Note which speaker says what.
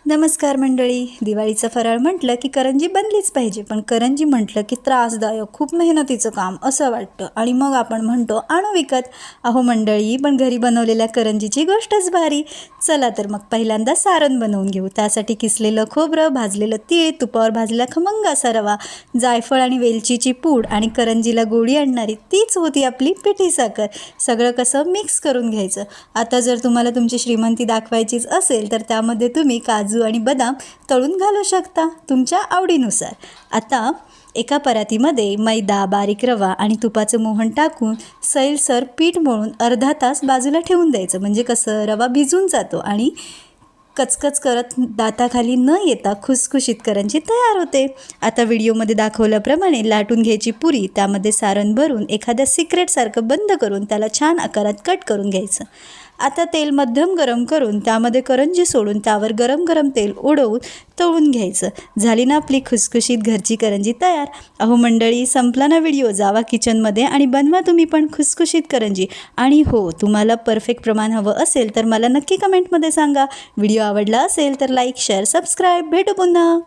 Speaker 1: नमस्कार मंडळी. दिवाळीचं फराळ म्हटलं की करंजी बनलीच पाहिजे, पण करंजी म्हटलं की त्रासदायक, खूप मेहनतीचं काम असं वाटतं आणि मग आपण म्हणतो आणू विकत. अहो मंडळी, पण घरी बनवलेल्या करंजीची गोष्टच भारी. चला तर मग पहिल्यांदा सारण बनवून घेऊ. त्यासाठी किसलेलं खोबरं, भाजलेलं तीळ, तुपावर भाजलेला खमंग असा रवा, जायफळ आणि वेलचीची पूड आणि करंजीला गोडी आणणारी तीच होती आपली पिठी साखर. सगळं कसं मिक्स करून घ्यायचं. आता जर तुम्हाला तुमची श्रीमंती दाखवायचीच असेल तर त्यामध्ये तुम्ही काजू आणि बदाम तळून घालू शकता तुमच्या आवडीनुसार. आता एका परातीमध्ये मैदा, बारीक रवा आणि तुपाचं मोहन टाकून सैलसर पीठ मळून अर्धा तास बाजूला ठेवून द्यायचं. म्हणजे कसं रवा भिजून जातो आणि कचकच करत दाताखाली न येता खुसखुशीत करंजी तयार होते. आता व्हिडिओमध्ये दाखवल्याप्रमाणे लाटून घ्यायची पुरी, त्यामध्ये सारण भरून एखाद्या सिक्रेटसारखं बंद करून त्याला छान आकारात कट करून घ्यायचं. आता तेल मध्यम गरम करून त्यामध्ये करंजी सोडून त्यावर गरम गरम तेल उडवून तळून घ्यायचं. झाली ना आपली खुसखुशीत घरची करंजी तयार. अहो मंडळी, संपला ना व्हिडिओ. जावा किचनमध्ये आणि बनवा तुम्ही पण खुसखुशीत करंजी. आणि हो, तुम्हाला परफेक्ट प्रमाण हवं असेल तर मला नक्की कमेंटमध्ये सांगा. व्हिडिओ आवडला असेल तर लाईक, शेअर, सबस्क्राईब. भेटू पुन्हा.